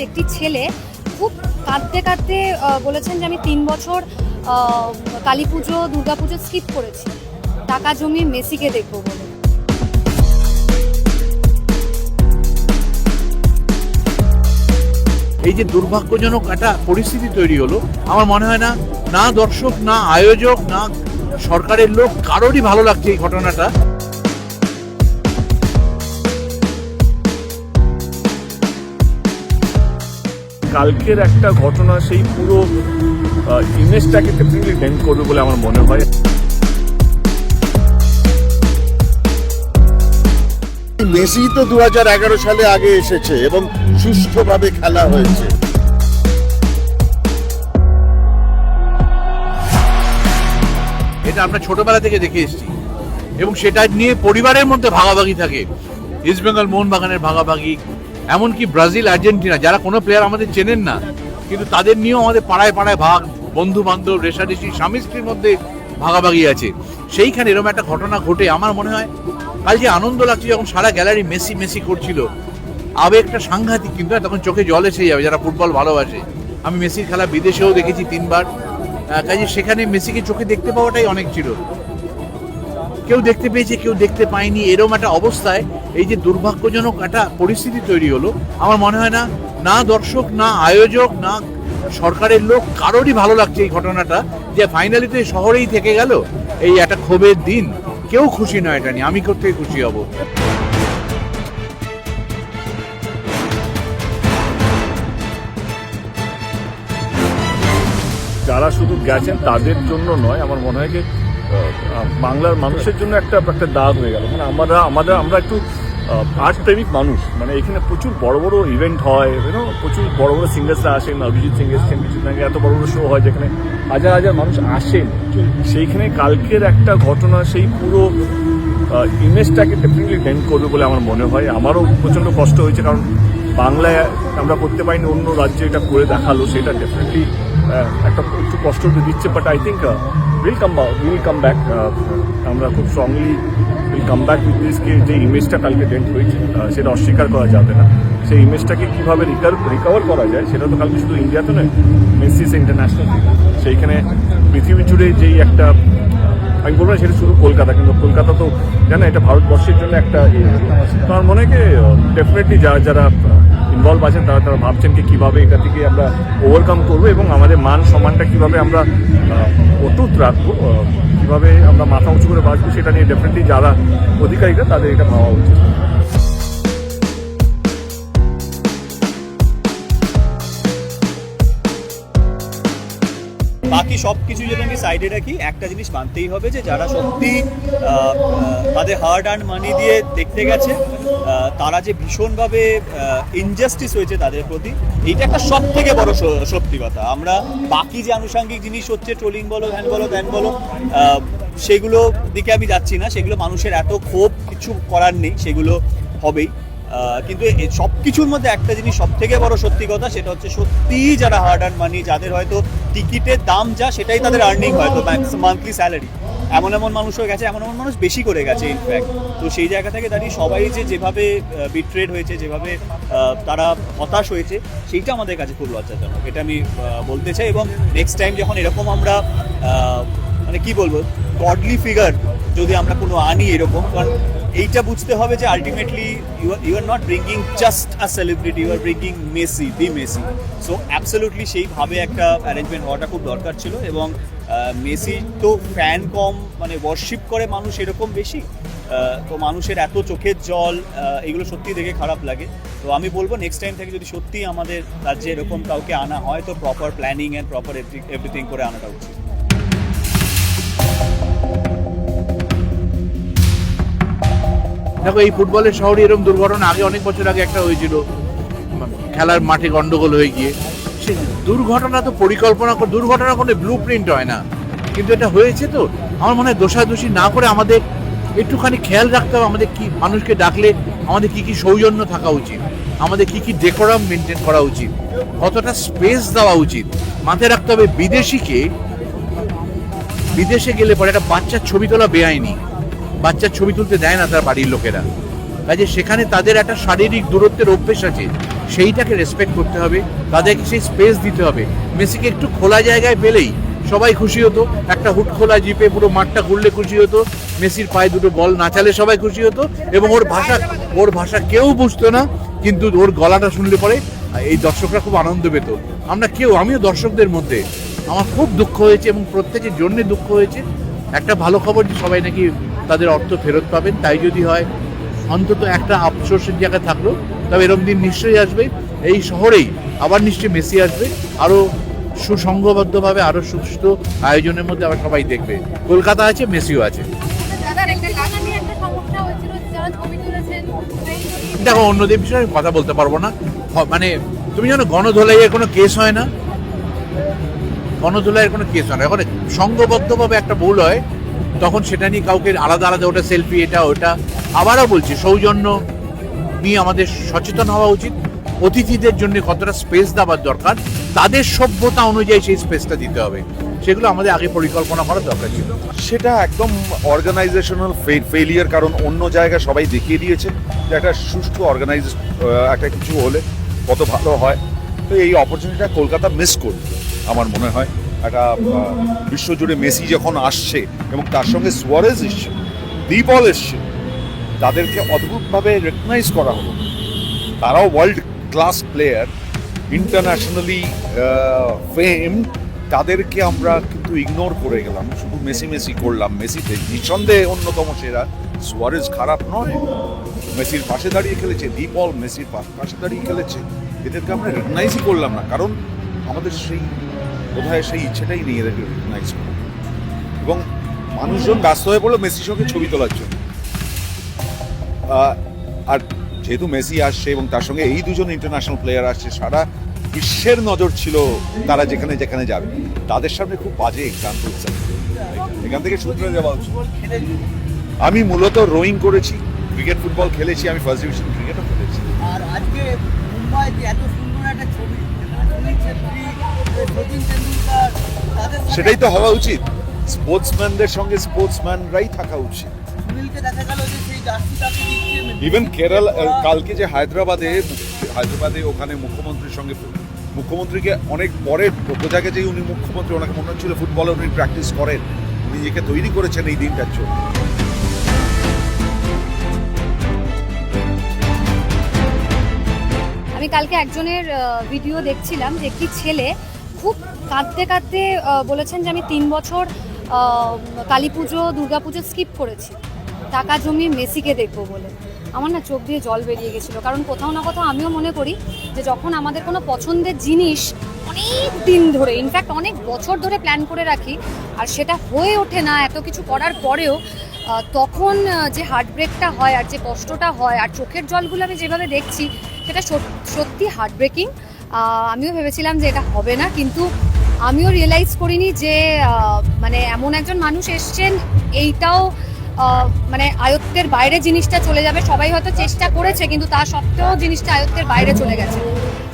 একটি ছেলে খুব কাঁদতে কাঁদতে বলেছেন যে আমি 3 বছর কালী পুজো দুর্গাপুজো স্কিপ করেছি টাকা জমিয়ে মেসিকে দেখবো বলে। এই যে দুর্ভাগ্যজনক একটা পরিস্থিতি তৈরি হলো, আমার মনে হয় না না দর্শক, না আয়োজক, না সরকারের লোক, কারোরই ভালো লাগছে এই ঘটনাটা। কালকের একটা ঘটনা সেই পুরো ইমেজটাকে ডেফিনেটলি ডেন্ট করবে বলে আমার মনে হয়। মেসি তো 2011 সালে আগে এসেছে এবং সুষ্ঠুভাবে খেলা হয়েছে। এটা আমরা ছোটবেলা থেকে দেখে এসেছি এবং সেটা নিয়ে পরিবারের মধ্যে ভাগাভাগি থাকে। ইস্ট বেঙ্গল মোহনবাগানের ভাগাভাগি, এমনকি ব্রাজিল, আর্জেন্টিনা, যারা কোনো প্লেয়ার আমাদের চেনেন না, কিন্তু তাদের নিয়েও আমাদের পাড়ায় পাড়ায় ভাগ, বন্ধু বান্ধব, রেশারেশি, স্বামী স্ত্রীর মধ্যে ভাগাভাগি আছে। সেইখানে এরকম একটা ঘটনা ঘটে আমার মনে হয় কাল যে আনন্দ লাগছে যখন সারা গ্যালারি মেসি মেসি করছিল, আবেগটা সাংঘাতিক, কিন্তু তখন চোখে জল এসে যাবে যারা ফুটবল ভালোবাসে। আমি মেসির খেলা বিদেশেও দেখেছি 3 বার, কাজে সেখানে মেসিকে চোখে দেখতে পাওয়াটাই অনেক ছিল। কেউ দেখতে পেয়েছে, কেউ দেখতে পায়নি, এরকম একটা অবস্থায় এই যে দুর্ভাগ্যজনক একটা পরিস্থিতি তৈরি হলো, আমার মনে হয় না না দর্শক, না আয়োজক, না সরকারের লোক, কারোরই ভালো লাগছে এই ঘটনাটা, যে ফাইনালি তো শহরেই থেকে গেল। এই একটা ক্ষোভের দিন, কেউ খুশি নয় এটা নিয়ে, আমি করতে খুশি হব। যারা শুধু গেছেন তাদের জন্য নয়, আমার মনে হয় যে বাংলার মানুষের জন্য একটা দাগ হয়ে গেল। মানে আমরা একটু আর্ট প্রেমিক মানুষ, মানে এখানে প্রচুর বড় বড় ইভেন্ট হয়, প্রচুর বড় বড় সিঙ্গার্সরা আসেন, অভিজিৎ সিং এসছেন কিছুদিন আগে, এত বড় বড় শো হয় যেখানে হাজার হাজার মানুষ আসেন। সেইখানে কালকের একটা ঘটনা সেই পুরো ইমেজটাকে ডেফিনেটলি ডেন্ট করবে বলে আমার মনে হয়। আমারও প্রচণ্ড কষ্ট হয়েছে, কারণ বাংলায় আমরা করতে পারিনি, অন্য রাজ্যে এটা করে দেখালো, সেটা ডেফিনেটলি একটা একটু কষ্ট দিচ্ছে। But I think will come back. আমরা খুব strongly will come back with দিসকে যে ইমেজটা কালকে ডেন্ট হয়েছে সেটা অস্বীকার করা যাবে না। সেই ইমেজটাকে কীভাবে রিকভার করা যায় সেটা তো কালকে শুধু ইন্ডিয়াতে নয়, মেসি ইন্টারন্যাশনাল, সেইখানে পৃথিবী জুড়ে যেই একটা, আমি বলবো না সেটা শুধু কলকাতা, কিন্তু কলকাতা তো জানো এটা ভারতবর্ষের জন্য একটা তো আমার মনে হয় ডেফিনেটলি যারা ইনভলভ আছেন তারা ভাবছেন কি কীভাবে এটা থেকে আমরা ওভারকাম করবো এবং আমাদের মান সম্মানটা কীভাবে আমরা অটুট রাখবো, কীভাবে আমরা মাথা উঁচু করে বাঁচবো, সেটা নিয়ে ডেফিনেটলি যারা অধিকারীরা তাদের এটা ভাবা উচিত। বাকি সব কিছু যদি আমি সাইডে রাখি, একটা জিনিস মানতেই হবে যে যারা সত্যি তাদের হার্ড আর্ন মানি দিয়ে দেখতে গেছে, তারা যে ভীষণভাবে ইনজাস্টিস হয়েছে তাদের প্রতি, এইটা একটা সব থেকে বড় সত্যি কথা। আমরা বাকি যে আনুষঙ্গিক জিনিস হচ্ছে, ট্রোলিং বলো, ভ্যান বলো, ভ্যান বলো, সেগুলো দিকে আমি যাচ্ছি না। সেগুলো মানুষের এত ক্ষোভ, কিছু করার নেই, সেগুলো হবেই। কিন্তু সব কিছুর মধ্যে একটা জিনিস সব থেকে বড় সত্যি কথা, সেটা হচ্ছে সত্যিই যারা হার্ড আর্ন মানি, যাদের হয়তো টিকিটের দাম যা সেটাই তাদের আর্নিং, হয়তো মান্থলি স্যালারি, এমন মানুষ হয়ে গেছে, এমন মানুষ বেশি করে গেছে ইনফ্যাক্ট। তো সেই জায়গা থেকে দাঁড়িয়ে সবাই যেভাবে বিট্রেড হয়েছে, যেভাবে তারা হতাশ হয়েছে, সেইটা আমাদের কাছে খুব লজ্জাজনক, এটা আমি বলতে চাই। এবং নেক্সট টাইম যখন এরকম আমরা মানে কি বলবো, গডলি ফিগার যদি আমরা কোনো আনি এরকম, কারণ এইটা বুঝতে হবে যে ultimately you are not bringing just a celebrity, you are bringing Messi, the Messi. So absolutely সেইভাবে একটা অ্যারেঞ্জমেন্ট হওয়াটা খুব দরকার ছিল। এবং মেসি তো ফ্যান কম, মানে ওয়ার্শিপ করে মানুষ এরকম বেশি, তো মানুষের এত চোখের জল, এগুলো সত্যি দেখে খারাপ লাগে। তো আমি বলবো নেক্সট টাইম থেকে যদি সত্যি আমাদের রাজ্যে এরকম কাউকে আনা হয়, তো proper planning and proper everything করে আনাটা উচিত। দেখো, এই ফুটবলের শহরে এরকম দুর্ঘটনা আগে অনেক বছর আগে একটা হয়েছিল, খেলার মাঠে গন্ডগোল হয়ে গিয়ে। সে দুর্ঘটনা তো দুর্ঘটনা কোনো ব্লু প্রিন্ট হয় না, কিন্তু এটা হয়েছে। তো আমার মনে হয় দোষাদোষী না করে আমাদের একটুখানি খেয়াল রাখতে হবে, আমাদের কি মানুষকে ডাকলে আমাদের কি সৌজন্য থাকা উচিত, আমাদের কি ডেকোরাম মেনটেন করা উচিত, কতটা স্পেস দেওয়া উচিত। মাথায় রাখতে হবে বিদেশে গেলে পরে একটা বাচ্চার ছবি তোলা বেআইনি, বাচ্চার ছবি তুলতে দেয় না তার বাড়ির লোকেরা, কাজে সেখানে তাদের একটা শারীরিক দূরত্বের অভ্যেস আছে। সেইটাকে রেসপেক্ট করতে হবে, তাদেরকে সেই স্পেস দিতে হবে। মেসিকে একটু খোলা জায়গায় পেলেই সবাই খুশি হতো, একটা হুট খোলা জিপে পুরো মাঠটা ঘুরলে খুশি হতো, মেসির পায়ে দুটো বল নাচালে সবাই খুশি হতো, এবং ওর ভাষা কেউ বুঝতো না, কিন্তু ওর গলাটা শুনলে পরে এই দর্শকরা খুব আনন্দ পেত। আমিও দর্শকদের মধ্যে, আমার খুব দুঃখ হয়েছে এবং প্রত্যেকের জন্য দুঃখ হয়েছে। একটা ভালো খবর যে সবাই নাকি তাদের অর্থ ফেরত পাবেন, তাই যদি হয় অন্তত একটা আফসোসের জায়গা থাকলো, তবে এরকম দিন নিশ্চয়ই আসবে। এই শহরেই আবার নিশ্চয়ই মেসি আসবে, আরও সুসংঘবদ্ধভাবে, আরও সুস্থ আয়োজনের মধ্যে আবার সবাই দেখবে। কলকাতা আছে, মেসিও আছে। দেখো, অন্যদের বিষয়ে আমি কথা বলতে পারবো না। মানে তুমি জানো, গণধোলাইয়ের কোনো কেস হয় না, গণধোলাইয়ের কোনো কেস হয় না। এখন সংঘবদ্ধভাবে একটা ভুল হয়, তখন সেটা নিয়ে কাউকে আলাদা আলাদা, ওটা সেলফি, এটা ওটা। আবারও বলছি, সৌজন্য নিয়ে আমাদের সচেতন হওয়া উচিত। অতিথিদের জন্য কতটা স্পেস দেওয়ার দরকার, তাদের সভ্যতা অনুযায়ী সেই স্পেসটা দিতে হবে, সেগুলো আমাদের আগে পরিকল্পনা করা দরকার ছিল। সেটা একদম অর্গানাইজেশনাল ফেলিয়ার, কারণ অন্য জায়গায় সবাই দেখিয়ে দিয়েছে যে একটা সুষ্ঠু অর্গানাইজ একটা কিছু হলে কত ভালো হয়। তো এই অপরচুনিটিটা কলকাতা মিস করবে আমার মনে হয়। একটা বিশ্বজুড়ে মেসি যখন আসছে এবং তার সঙ্গে সুয়ারেজ এসছে, ডিপল এসছে, তাদেরকে অদ্ভুতভাবে রেকগনাইজ করা হলো। তারাও world class player, internationally famed, তাদেরকে আমরা কিন্তু ইগনোর করে গেলাম, শুধু মেসি করলাম। মেসিতে নিঃসন্দেহে অন্যতম সেরা, সুয়ারেজ খারাপ নয়, মেসির পাশে দাঁড়িয়ে খেলেছে, ডিপল মেসির পাশে দাঁড়িয়ে খেলেছে, এদেরকে আমরা রেকগনাইজই করলাম না, কারণ আমাদের বোধহয় সেই ইচ্ছেটাই নেই এদেরকে রেকগনাইজ করা। এবং মানুষজন ব্যস্ত হয়ে পড়লো মেসির সঙ্গে ছবি তোলার জন্য। আর যেহেতু মেসি আসছে এবং তার সঙ্গে এই দুজন ইন্টারন্যাশনাল প্লেয়ার আসছে, সারা বিশ্বের নজর ছিল তারা যেখানে যেখানে যাবে, তাদের সামনে খুব বাজে এক্সাম্পল। এখান থেকে সূত্রে দেওয়া উচিত। আমি মূলত রোয়িং করেছি, ক্রিকেট ফুটবল খেলেছি, আমি ফার্স্ট ডিভিশন ক্রিকেটও খেলেছি। আর আজকে মুম্বাইতে এত সুন্দর একটা ছবি, সুনীল ছেত্রী, সচিন তেন্ডুলকার, তাদের সেটাই তো হওয়া উচিত। স্পোর্টসম্যানদের সঙ্গে স্পোর্টসম্যানরা থাকা উচিত। সুনীলকে দেখা গেল যে সেই জার্সি তাকে দিচ্ছে। ইভেন কালকে যে হায়দ্রাবাদে ওখানে মুখ্যমন্ত্রীকে অনেক পরে বোঝা গেছে উনি মুখ্যমন্ত্রী, ওনাকে মনে হচ্ছিল ফুটবলে উনি প্র্যাকটিস করেন, উনি নিজেকে তৈরি করেছেন এই দিনটার জন্য। আমি কালকে একজনের ভিডিও দেখছিলাম যে একটি ছেলে খুব কাঁদতে কাঁদতে বলেছেন যে আমি 3 বছর কালী পুজো, দুর্গা পুজো স্কিপ করেছি টাকা জমিয়ে মেসিকে দেখবো বলে। আমার না চোখ দিয়ে জল বেরিয়ে গেছিলো, কারণ কোথাও না কোথাও আমিও মনে করি যে যখন আমাদের কোনো পছন্দের জিনিস অনেক দিন ধরে, ইনফ্যাক্ট অনেক বছর ধরে প্ল্যান করে রাখি আর সেটা হয়ে ওঠে না, এত কিছু করার পরেও তখন যে হার্টব্রেকটা হয় আর যে কষ্টটা হয় আর চোখের জলগুলো আমি যেভাবে দেখছি, সেটা সত্যি হার্টব্রেকিং। আমিও ভেবেছিলাম যে এটা হবে না, কিন্তু আমিও রিয়েলাইজ করিনি যে মানে এমন একজন মানুষ এসছেন, এইটাও মানে আয়ত্তের বাইরে জিনিসটা চলে যাবে। সবাই হয়তো চেষ্টা করেছে, কিন্তু তা সত্ত্বেও জিনিসটা আয়ত্তের বাইরে চলে গেছে।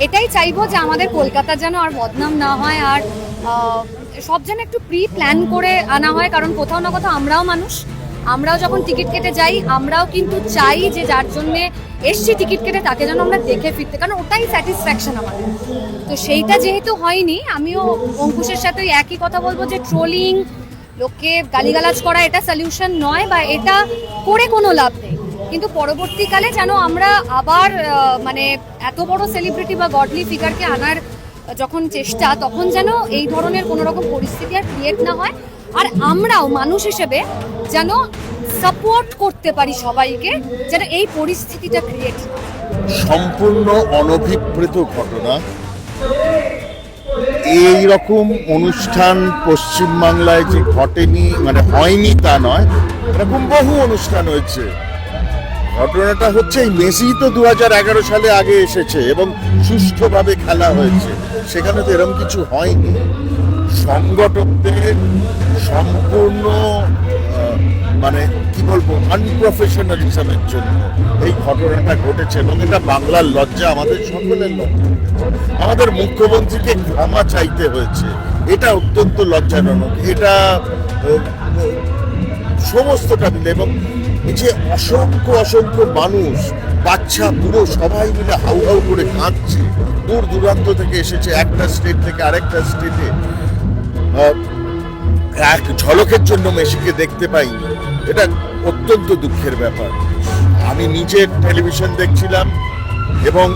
এটাই চাইবো যে আমাদের কলকাতা যেন আর বদনাম না হয়, আর সব যেন একটু প্ল্যান করে আনা হয়, কারণ কোথাও না কোথাও আমরাও মানুষ, আমরাও যখন টিকিট কেটে যাই আমরাও কিন্তু চাই যে যার জন্যে এসছি টিকিট কেটে তাকে যেন আমরা দেখে ফিরতে, কারণ ওটাই স্যাটিসফ্যাকশন আমাদের। তো সেইটা যেহেতু হয়নি, আমিও অঙ্কুশের সাথে একই কথা বলবো যে ট্রোলিং, লোককে গালিগালাজ করা এটা সলিউশন নয়, বা এটা করে কোনো লাভ নেই। কিন্তু পরবর্তীকালে যেন আমরা আবার মানে এত বড় সেলিব্রিটি বা গডলি ফিগারকে আনার যখন চেষ্টা, তখন যেন এই ধরনের কোনো রকম পরিস্থিতি আর ক্রিয়েট না হয়, আর আমরাও মানুষ হিসেবে যেন সাপোর্ট করতে পারি সবাইকে, যেন এই পরিস্থিতিটা ক্রিয়েট না। সম্পূর্ণ অনভিপ্রেত ঘটনা। এই রকম অনুষ্ঠান পশ্চিমবাংলায় যে ঘটেনি, মানে হয়নি তা নয়, এরকম বহু অনুষ্ঠান হয়েছে। ঘটনাটা হচ্ছে এই মেসি তো 2011 সালে আগে এসেছে এবং সুষ্ঠুভাবে খেলা হয়েছে, সেখানে তো এরকম কিছু হয়নি। সংগঠকদের সম্পূর্ণ মানে কি বলবো আনপ্রফেশনালিজমের জন্য এই ঘটনাটা ঘটেছে, এবং এটা বাংলার লজ্জা, আমাদের সকলের লজ্জা। আমাদের মুখ্যমন্ত্রীকে ক্ষমা চাইতে হয়েছে, এটা অত্যন্ত লজ্জাজনক। এটা সমস্তটা মিলে, এবং এই যে অসংখ্য মানুষ বাচ্চা বুড়ো সবাই মিলে হাউ হাউ করে কাঁদছে, দূর দূরান্ত থেকে এসেছে, একটা স্টেট থেকে আরেকটা স্টেটে। এক ঝলকের জন্য মেসিকে দেখতে পাইনি, এটা অত্যন্ত দুঃখের ব্যাপার। আমি নিজে টেলিভিশন দেখছিলাম এবং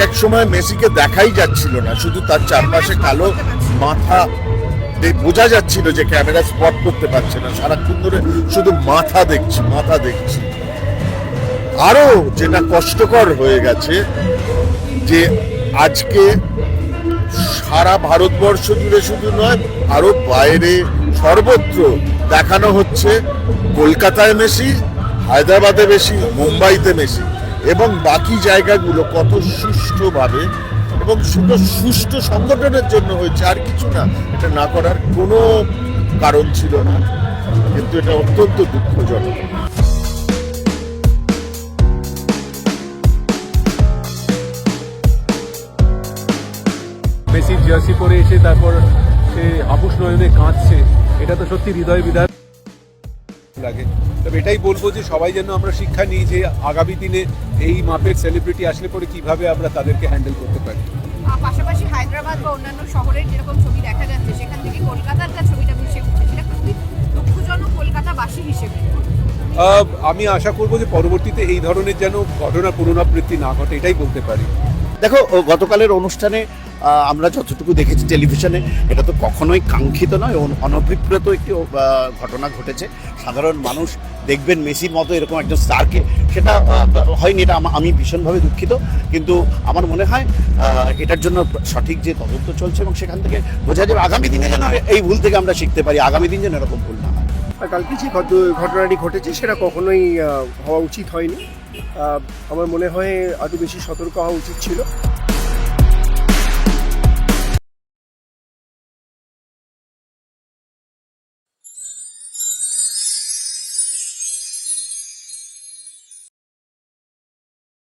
এক সময় মেসিকে দেখাই যাচ্ছিল না, শুধু তার চারপাশে কালো মাথা বোঝা যাচ্ছিল যে ক্যামেরা স্পট করতে পারছে না, সারাক্ষণ ধরে শুধু মাথা দেখছি। আরো যেটা কষ্টকর হয়ে গেছে যে আজকে সারা ভারতবর্ষ জুড়ে শুধু নয়, আরো বাইরে সর্বত্র দেখানো হচ্ছে কলকাতায় মেসি, হায়দ্রাবাদে মেসি, মুম্বাইতে মেসি, এবং বাকি জায়গাগুলো কত সুষ্ঠুভাবে এবং শুধু সুষ্ঠু সংগঠনের জন্য হয়েছে, আর কিছু না। এটা না করার কোনো কারণ ছিল না, কিন্তু এটা অত্যন্ত দুঃখজনক। মেসির জার্সি পরে এসে তারপর সে আপুস নয়নে কাঁদছে, এটা তো সত্যি হৃদয় বিদার লাগে। তবে এটাই বলবো যে সবাই যেন আমরা শিক্ষা নিই যে আগামী দিনে এই মাপের সেলিব্রিটি আসলে পরে কিভাবে আমরা তাদেরকে হ্যান্ডেল করতে পারি। পাশাপাশি হায়দ্রাবাদ বা অন্যান্য শহরের যেরকম ছবি দেখা যাচ্ছে, সেখান থেকে কলকাতার যা ছবিটা ভেসে উঠছে, সেটা খুবই দুঃখজনক কলকাতাবাসী হিসেবে। আমি আশা করবো যে পরবর্তীতে এই ধরনের যেন ঘটনার পুনরাবৃত্তি না ঘটে, এটাই বলতে পারি। দেখো, গতকালের অনুষ্ঠানে আমরা যতটুকু দেখেছি টেলিভিশনে, এটা তো কখনোই কাঙ্ক্ষিত নয়, অনভিপ্রেত একটি ঘটনা ঘটেছে। সাধারণ মানুষ দেখবেন মেসির মতো এরকম একজন স্টারকে, সেটা হয়নি, এটা আমি ভীষণভাবে দুঃখিত। কিন্তু আমার মনে হয় এটার জন্য সঠিক যে তদন্ত চলছে, এবং সেখান থেকে বোঝা যাবে আগামী দিনে যেন এই ভুল থেকে আমরা শিখতে পারি, আগামী দিন যেন এরকম ভুল না হয়। কালকে যে ঘটনাটি ঘটেছে সেটা কখনোই হওয়া উচিত হয়নি। আমার মনে হয় আরও বেশি সতর্ক হওয়া উচিত ছিল।